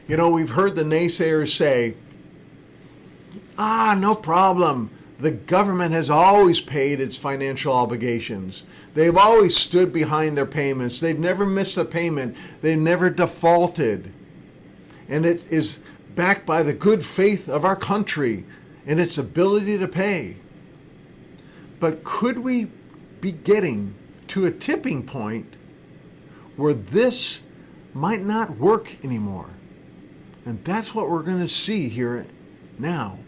You know, we've heard the naysayers say, no problem. The government has always paid its financial obligations. They've always stood behind their payments. They've never missed a payment. They've never defaulted. And it is backed by the good faith of our country and its ability to pay. But could we be getting to a tipping point where this might not work anymore? And that's what we're going to see here now.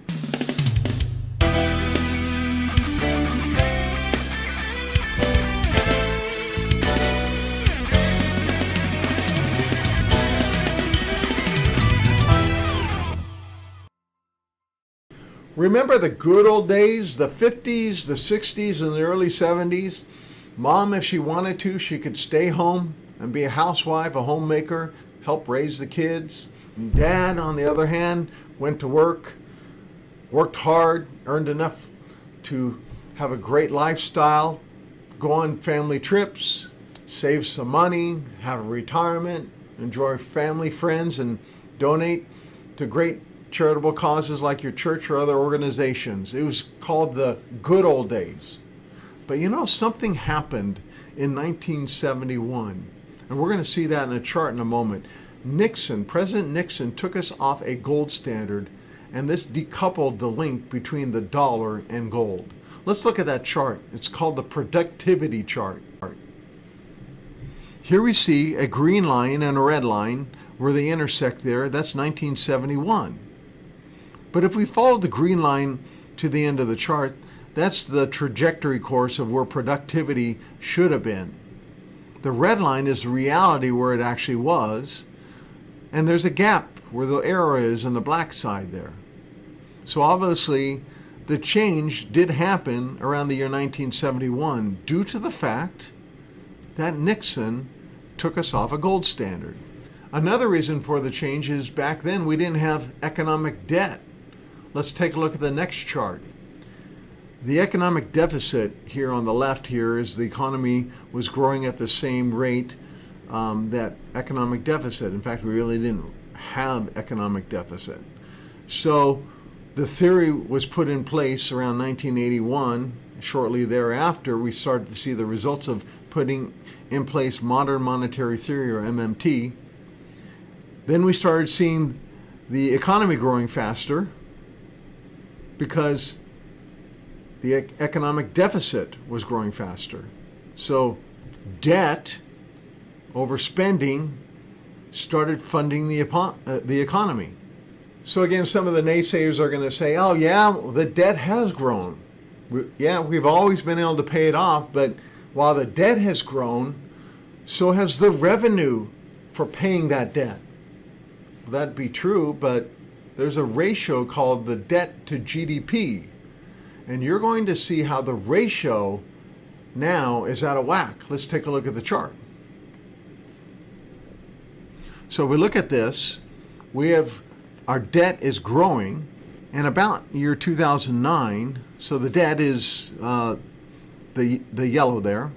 Remember the good old days, the 50s, the 60s, and the early 70s? Mom, if she wanted to, she could stay home and be a housewife, a homemaker, help raise the kids. And Dad, on the other hand, went to work, worked hard, earned enough to have a great lifestyle, go on family trips, save some money, have a retirement, enjoy family, friends, and donate to great charitable causes like your church or other organizations. It was called the good old days. But you know, something happened in 1971, and we're going to see that in a chart in a moment. President Nixon took us off a gold standard, and this decoupled the link between the dollar and gold. Let's look at that chart. It's called the productivity chart. Here we see a green line and a red line where they intersect there. That's 1971. But if we follow the green line to the end of the chart, that's the trajectory course of where productivity should have been. The red line is the reality where it actually was, and there's a gap where the arrow is on the black side there. So obviously, the change did happen around the year 1971 due to the fact that Nixon took us off a gold standard. Another reason for the change is back then we didn't have economic debt. Let's take a look at the next chart. The economic deficit here on the left here is the economy was growing at the same rate that economic deficit. In fact, we really didn't have economic deficit. So the theory was put in place around 1981. Shortly thereafter, we started to see the results of putting in place modern monetary theory, or MMT. Then we started seeing the economy growing faster because the economic deficit was growing faster. So debt, overspending, started funding the economy. So again, some of the naysayers are going to say, oh yeah, the debt has grown. We've always been able to pay it off, but while the debt has grown, so has the revenue for paying that debt. That'd be true, but there's a ratio called the debt to GDP. And you're going to see how the ratio now is out of whack. Let's take a look at the chart. So we look at this, we have our debt is growing, and about year 2009, so the debt is the yellow there,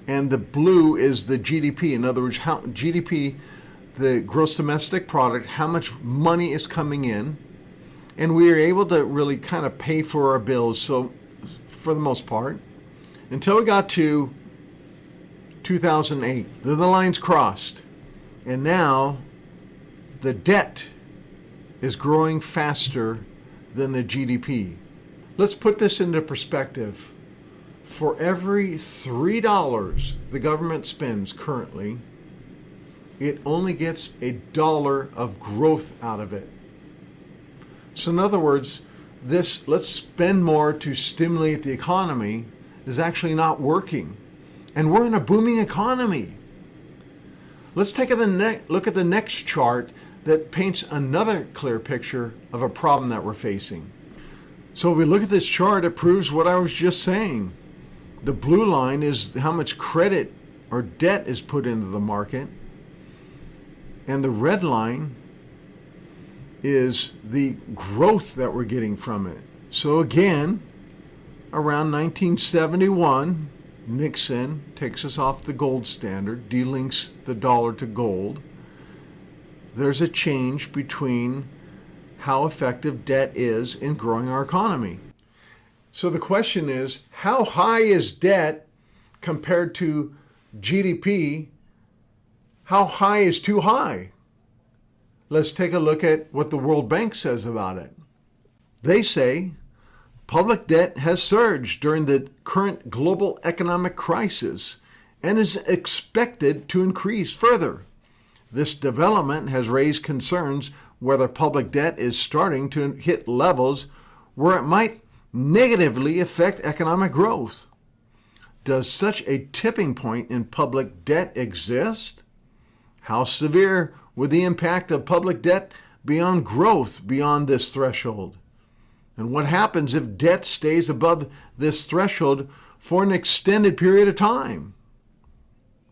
and the blue is the GDP. In other words, how GDP, the gross domestic product, how much money is coming in, and we are able to really kind of pay for our bills, so for the most part, until we got to 2008. Then the lines crossed, and now the debt is growing faster than the GDP. Let's put this into perspective. For every $3 the government spends currently, it only gets $1 of growth out of it. So in other words, this let's spend more to stimulate the economy is actually not working. And we're in a booming economy. Let's take a look at the next chart that paints another clear picture of a problem that we're facing. So if we look at this chart, it proves what I was just saying. The blue line is how much credit or debt is put into the market. And the red line is the growth that we're getting from it. So again, around 1971, Nixon takes us off the gold standard, delinks the dollar to gold. there's a change between how effective debt is in growing our economy. So the question is, how high is debt compared to GDP? How high is too high? Let's take a look at what the World Bank says about it. They say public debt has surged during the current global economic crisis and is expected to increase further. This development has raised concerns whether public debt is starting to hit levels where it might negatively affect economic growth. Does such a tipping point in public debt exist? How severe would the impact of public debt be on growth beyond this threshold? And what happens if debt stays above this threshold for an extended period of time?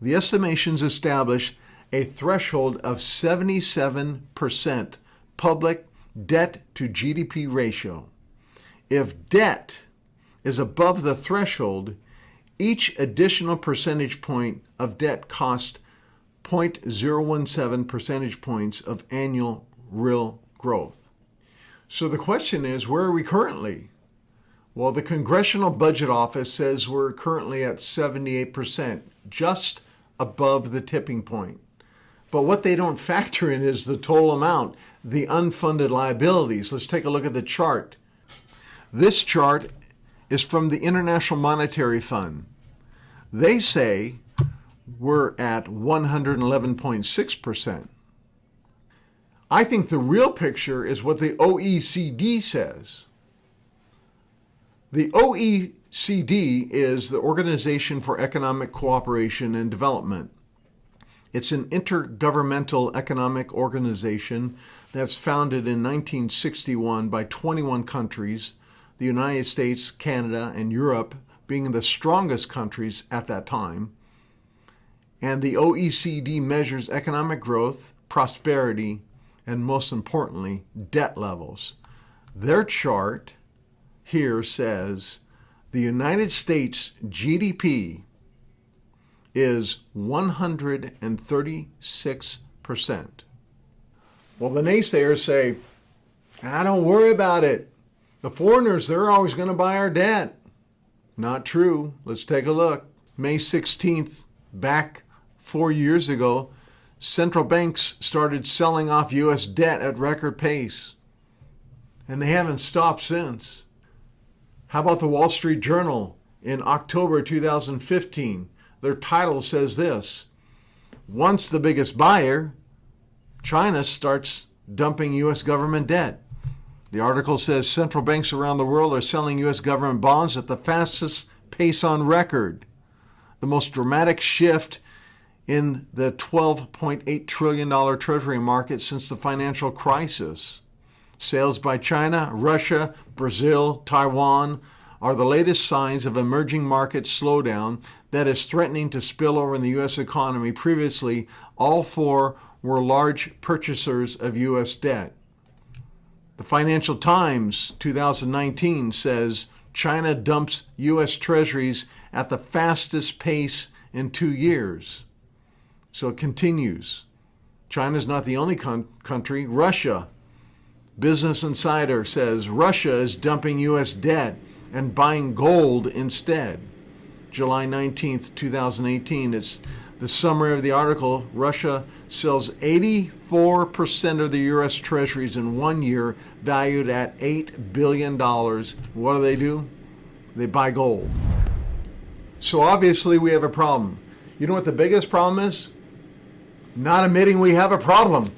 The estimations establish a threshold of 77% public debt to GDP ratio. If debt is above the threshold, each additional percentage point of debt costs 0.017 percentage points of annual real growth. So the question is, where are we currently? Well, the Congressional Budget Office says we're currently at 78%, just above the tipping point. But what they don't factor in is the total amount, the unfunded liabilities. Let's take a look at the chart. This chart is from the International Monetary Fund. They say we're at 111.6%. I think the real picture is what the OECD says. The OECD is the Organization for Economic Cooperation and Development. It's an intergovernmental economic organization that's founded in 1961 by 21 countries, the United States, Canada, and Europe being the strongest countries at that time. And the OECD measures economic growth, prosperity, and most importantly, debt levels. Their chart here says the United States GDP is 136%. Well, the naysayers say, don't worry about it. The foreigners, they're always going to buy our debt. Not true. Let's take a look. May 16th, back 4 years ago, central banks started selling off U.S. debt at record pace. And they haven't stopped since. How about the Wall Street Journal in October 2015? Their title says this: once the biggest buyer, China starts dumping U.S. government debt. The article says central banks around the world are selling U.S. government bonds at the fastest pace on record. The most dramatic shift in the $12.8 trillion Treasury market since the financial crisis. Sales by China, Russia, Brazil, Taiwan are the latest signs of emerging market slowdown that is threatening to spill over in the U.S. economy. Previously, all four were large purchasers of U.S. debt. The Financial Times 2019 says China dumps U.S. treasuries at the fastest pace in 2 years. So it continues. China's not the only country. Russia. Business Insider says Russia is dumping U.S. debt and buying gold instead. July 19th, 2018. It's the summary of the article. Russia sells 84% of the U.S. treasuries in 1 year, valued at $8 billion. What do? They buy gold. So obviously we have a problem. You know what the biggest problem is? Not admitting we have a problem.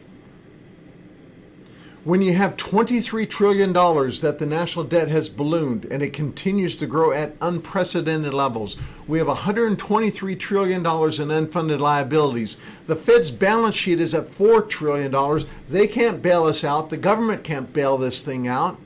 When you have $23 trillion that the national debt has ballooned and it continues to grow at unprecedented levels, we have $123 trillion in unfunded liabilities. The Fed's balance sheet is at $4 trillion. They can't bail us out. The government can't bail this thing out.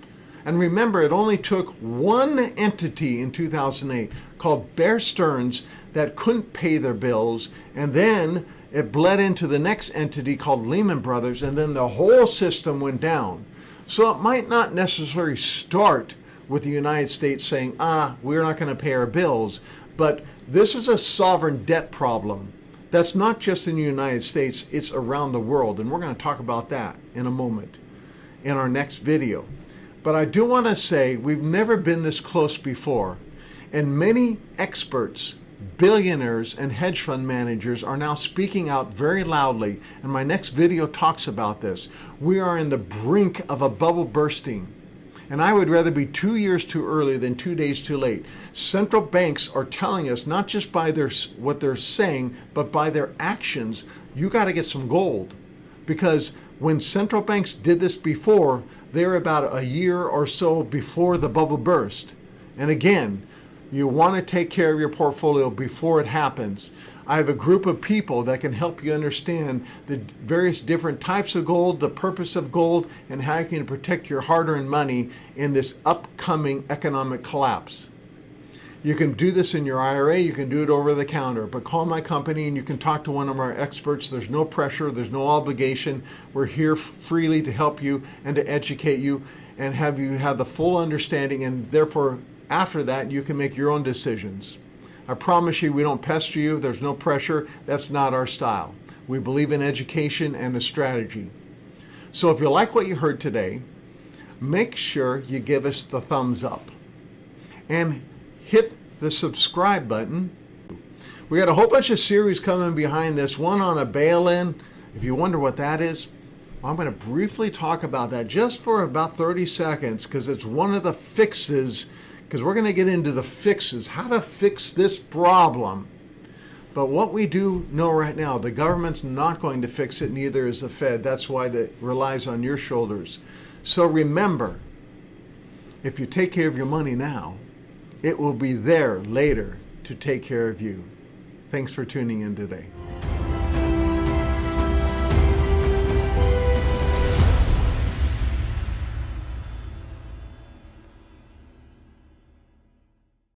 And remember, it only took one entity in 2008 called Bear Stearns that couldn't pay their bills, and then it bled into the next entity called Lehman Brothers, and then the whole system went down. So it might not necessarily start with the United States saying, we're not going to pay our bills. But this is a sovereign debt problem That's not just in the United States, it's around the world. And we're going to talk about that in a moment in our next video. But I do want to say we've never been this close before. And many experts, billionaires, and hedge fund managers are now speaking out very loudly. And my next video talks about this. We are in the brink of a bubble bursting. And I would rather be 2 years too early than 2 days too late. Central banks are telling us, not just by what they're saying, but by their actions, you got to get some gold. Because when central banks did this before, they were about a year or so before the bubble burst. And again, you want to take care of your portfolio before it happens. I have a group of people that can help you understand the various different types of gold, the purpose of gold, and how you can protect your hard-earned money in this upcoming economic collapse. You can do this in your IRA, you can do it over the counter, but call my company and you can talk to one of our experts. There's no pressure, there's no obligation. We're here freely to help you and to educate you and have you have the full understanding, and therefore after that you can make your own decisions. I promise you we don't pester you, there's no pressure, that's not our style. We believe in education and a strategy. So if you like what you heard today, make sure you give us the thumbs up and hit the subscribe button. We got a whole bunch of series coming behind this, one on a bail-in. If you wonder what that is, I'm going to briefly talk about that just for about 30 seconds because it's one of the fixes, because we're going to get into the fixes, how to fix this problem. But what we do know right now, the government's not going to fix it, neither is the Fed. That's why it relies on your shoulders. So remember, if you take care of your money now, it will be there later to take care of you. Thanks for tuning in today.